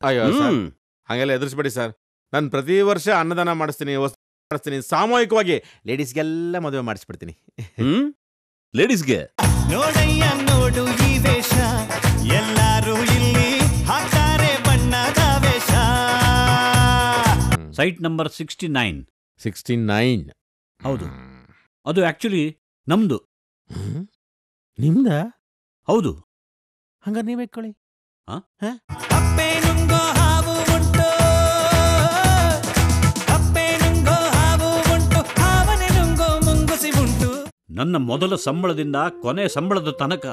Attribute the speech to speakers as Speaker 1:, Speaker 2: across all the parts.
Speaker 1: ಅಯ್ಯೋ ಸರ್, ಹಾಗೆಲ್ಲ ಎದುರಿಸ್ಬೇಡಿ ಸರ್. ನಾನು ಪ್ರತಿ ವರ್ಷ ಅನ್ನದಾನ ಮಾಡಿಸ್ತೀನಿ, ವಸ್ತು ಮಾಡಿಸ್ತೀನಿ, ಸಾಮೂಹಿಕವಾಗಿ ಲೇಡೀಸ್ಗೆಲ್ಲ ಮದುವೆ ಮಾಡಿಸ್ಬಿಡ್ತೀನಿ.
Speaker 2: ಲೇಡೀಸ್ಗೆ
Speaker 3: ನೋಡಯ್ಯ ನೋಡು ಈ ವೇಷ, ಎಲ್ಲರೂ ಇಲ್ಲಿ ಹಾಕ್ತಾರೆ ಬಣ್ಣದ ವೇಷ.
Speaker 4: Site number 69.
Speaker 1: 69?
Speaker 4: ಹೌದು, ಅದು ಆಕ್ಚುಲಿ ನಮ್ದು.
Speaker 1: ನಿಮ್ದ?
Speaker 4: ಹೌದು.
Speaker 1: ಹಂಗಾರೆ ನೀವೇ ಇಟ್ಕೊಳ್ಳಿ.
Speaker 3: ಅಪ್ಪೆ ನುಂಗೋ ಹಾವು ಉಂಟು, ಅಪ್ಪೆ ನುಂಗೋ ಹಾವು ಉಂಟು, ಹಾವನೆ ನುಂಗೋ ಮುಂಗುಸಿ ಉಂಟು.
Speaker 4: ನನ್ನ ಮೊದಲ ಸಂಬಳದಿಂದ ಕೊನೆ ಸಂಬಳದ ತನಕ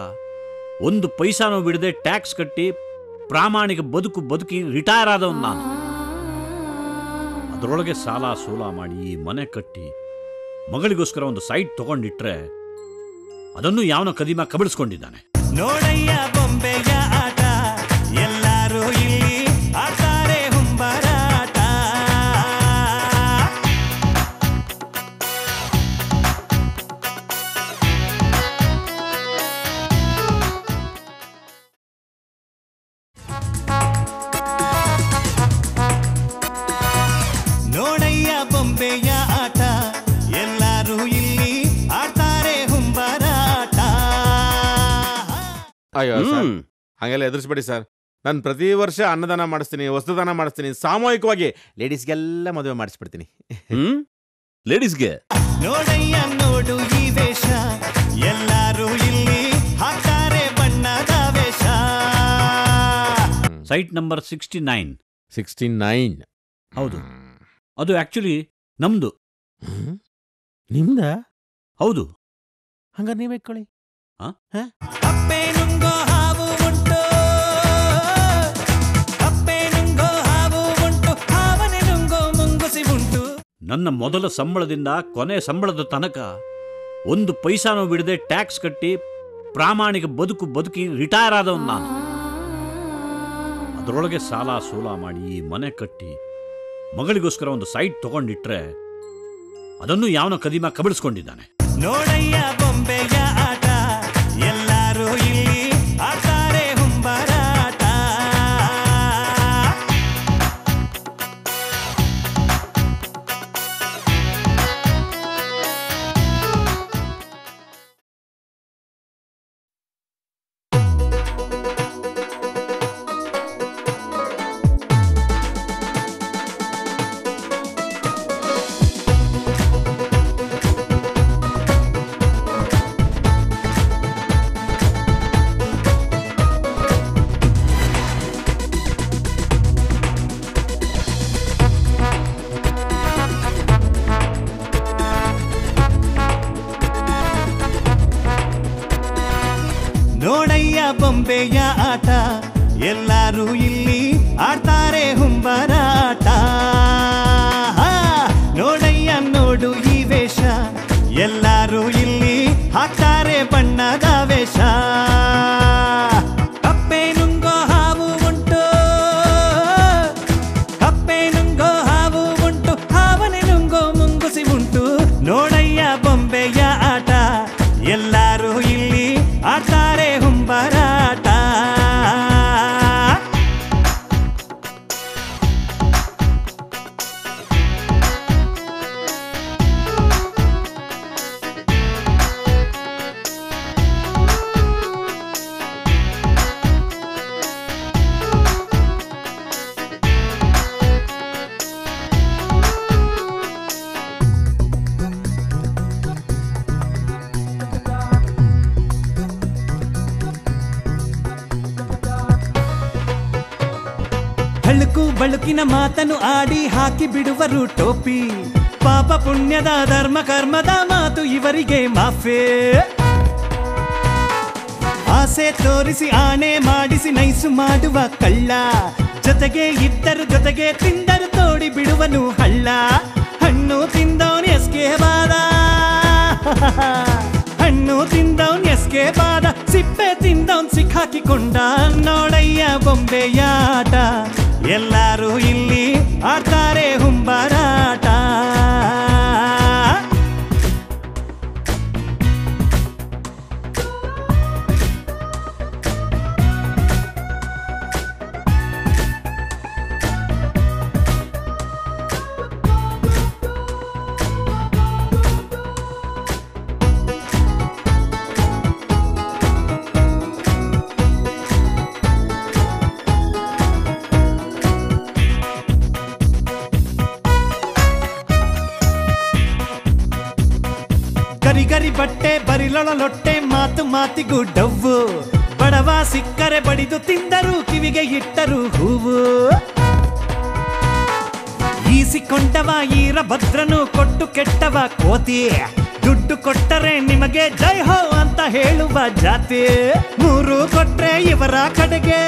Speaker 4: ಒಂದು ಪೈಸಾನೂ ಬಿಡದೆ ಟ್ಯಾಕ್ಸ್ ಕಟ್ಟಿ ಪ್ರಾಮಾಣಿಕ ಬದುಕಿ ರಿಟೈರ್ ಆದವನು ನಾನು. ಅದರೊಳಗೆ ಸಾಲ ಸೂಲ ಮಾಡಿ ಈ ಮನೆ ಕಟ್ಟಿ ಮಗಳಿಗೋಸ್ಕರ ಒಂದು ಸೈಟ್ ತಗೊಂಡಿಟ್ರೆ ಅದನ್ನು ಯಾವನ ಕದಿಮ ಕಬಳಿಸ್ಕೊಂಡಿದ್ದಾನೆ.
Speaker 3: ನೋಡಯ್ಯ ಬೊಂಬೆಯ ಆಟ, ಎಲ್ಲರೂ ಇಲ್ಲಿ ಆಡ್ತಾರೆ ಹುಂಬರಾಟ. ನೋಡಯ್ಯ ಬೊಂಬೆಯ ಆಟ, ಎಲ್ಲರೂ ಇಲ್ಲಿ ಆಡ್ತಾರೆ ಹುಂಬರಾಟ.
Speaker 1: ಅಯ್ಯೋ ಸರ್, ಹಾಗೆಲ್ಲ ಎದುರಿಸ್ಬೇಡಿ ಸರ್. ನಾನು ಪ್ರತಿ ವರ್ಷ ಅನ್ನದಾನ ಮಾಡಿಸ್ತೀನಿ, ವಸ್ತುದಾನ ಮಾಡಿಸ್ತೀನಿ, ಸಾಮೂಹಿಕವಾಗಿ ಲೇಡೀಸ್ಗೆಲ್ಲ ಮದುವೆ ಮಾಡಿಸ್ಬಿಡ್ತೀನಿ.
Speaker 2: ಲೇಡೀಸ್ಗೆ
Speaker 3: ನೋಡಯ್ಯ ನೋಡು ಈ ವೇಷ, ಎಲ್ಲರೂ ಇಲ್ಲಿ ಹಾಕ್ತಾರೆ ಬಣ್ಣದ ವೇಷ.
Speaker 4: Site number 69.
Speaker 1: 69?
Speaker 4: ಹೌದು, ಅದು ಆಕ್ಚುಲಿ ನಮ್ದು.
Speaker 1: ನಿಮ್ದ?
Speaker 4: ಹೌದು.
Speaker 1: ಹಂಗಾರೆ ನೀವೇ ಇಟ್ಕೊಳ್ಳಿ.
Speaker 3: ಅಪ್ಪೆ ನುಂಗೋ ಹಾವು ಉಂಟು, ಅಪ್ಪೆ ನುಂಗೋ ಹಾವು ಉಂಟು, ಹಾವನೆ ನುಂಗೋ ಮುಂಗುಸಿ ಉಂಟು.
Speaker 4: ನನ್ನ ಮೊದಲ ಸಂಬಳದಿಂದ ಕೊನೆ ಸಂಬಳದ ತನಕ ಒಂದು ಪೈಸಾನೂ ಬಿಡದೆ ಟ್ಯಾಕ್ಸ್ ಕಟ್ಟಿ ಪ್ರಾಮಾಣಿಕ ಬದುಕಿ ರಿಟೈರ್ ಆದವನು ನಾನು. ಅದರೊಳಗೆ ಸಾಲ ಸೂಲ ಮಾಡಿ ಈ ಮನೆ ಕಟ್ಟಿ ಮಗಳಿಗೋಸ್ಕರ ಒಂದು ಸೈಟ್ ತಗೊಂಡಿಟ್ರೆ ಅದನ್ನು ಯಾವನ ಕದಿಮ ಕಬಳಿಸ್ಕೊಂಡಿದ್ದಾನೆ.
Speaker 3: ನೋಡಯ್ಯ ಬೊಂಬೆಯ ಆಟ, ಎಲ್ಲರೂ ಇಲ್ಲಿ ಆಡ್ತಾರೆ ಹುಂಬರಾಟ. ನೋಡಯ್ಯ ಬೊಂಬೆಯ ಆಟ, ಎಲ್ಲರೂ ಇಲ್ಲಿ ಆಡ್ತಾರೆ ಹುಂಬರಾಟ. ನೋಡಯ್ಯ ನೋಡು ಈ ವೇಷ, ಎಲ್ಲರೂ ಇಲ್ಲಿ ಹಾಕ್ತಾರೆ ಬಣ್ಣದ ವೇಷ. ಅಪ್ಪೆ ನುಂಗೋ ಹಾವು ಉಂಟು, ಅಪ್ಪೆ ನುಂಗೋ ಹಾವು ಉಂಟು, ಹಾವನೆ ನುಂಗೋ ಮುಂಗುಸಿ ಉಂಟು. ನೋಡಯ್ಯ ಬೊಂಬೆಯ ಆಟ, ಎಲ್ಲರೂ ಇಲ್ಲಿ ಆಡ್ತಾರೆ ಹುಂಬರಾಟ. ಹಳುಕು ಬಳುಕಿನ ಮಾತನ್ನು ಆಡಿ ಹಾಕಿ ಬಿಡುವರು ಟೋಪಿ. ಪಾಪ ಪುಣ್ಯದ ಧರ್ಮ ಕರ್ಮದ ಮಾತು ಇವರಿಗೆ ಮಾಫೆ. ಆಸೆ ತೋರಿಸಿ ಆಣೆ ಮಾಡಿಸಿ ನೈಸು ಮಾಡುವ ಕಳ್ಳ, ಜೊತೆಗೆ ಇದ್ದರು ಜೊತೆಗೆ ತಿಂದರು ತೋಡಿ ಬಿಡುವನು ಹಳ್ಳ. ಹಣ್ಣು ತಿಂದವನು ಎಸ್ಕೆ ಬಾದ, ಹಣ್ಣು ತಿಂದವನ್ ಎಸ್ಕೆ ಬಾದ, ಸಿಪ್ಪೆ ತಿಂದವನ್ ಸಿಕ್ಕಾಕಿಕೊಂಡ. ನೋಡಯ್ಯ ಬೊಂಬೆಯ ಆಟ, ಎಲ್ಲರೂ ಇಲ್ಲಿ ಆಡ್ತಾರೆ ಹುಂಬರಾಟ. ಗರಿ ಬಟ್ಟೆ ಬರಿಲೊಳಲೊಟ್ಟೆ ಮಾತು ಮಾತಿಗೂ ಡವ್ವು ಬಡವ ಸಿಕ್ಕರೆ ಬಡಿದು ತಿಂದರು ಕಿವಿಗೆ ಇಟ್ಟರು ಹೂವು ಈಸಿಕೊಂಡವ ಈರಭದ್ರನು ಕೊಟ್ಟು ಕೆಟ್ಟವ ಕೋತಿ ದುಡ್ಡು ಕೊಟ್ಟರೆ ನಿಮಗೆ ಜೈ ಹೋ ಅಂತ ಹೇಳುವ ಜಾತಿ 3 ಕೊಟ್ರೆ ಇವರ ಕಡೆಗೆ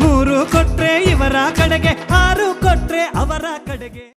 Speaker 3: 3 ಕೊಟ್ರೆ ಇವರ ಕಡೆಗೆ 6 ಕೊಟ್ರೆ ಅವರ ಕಡೆಗೆ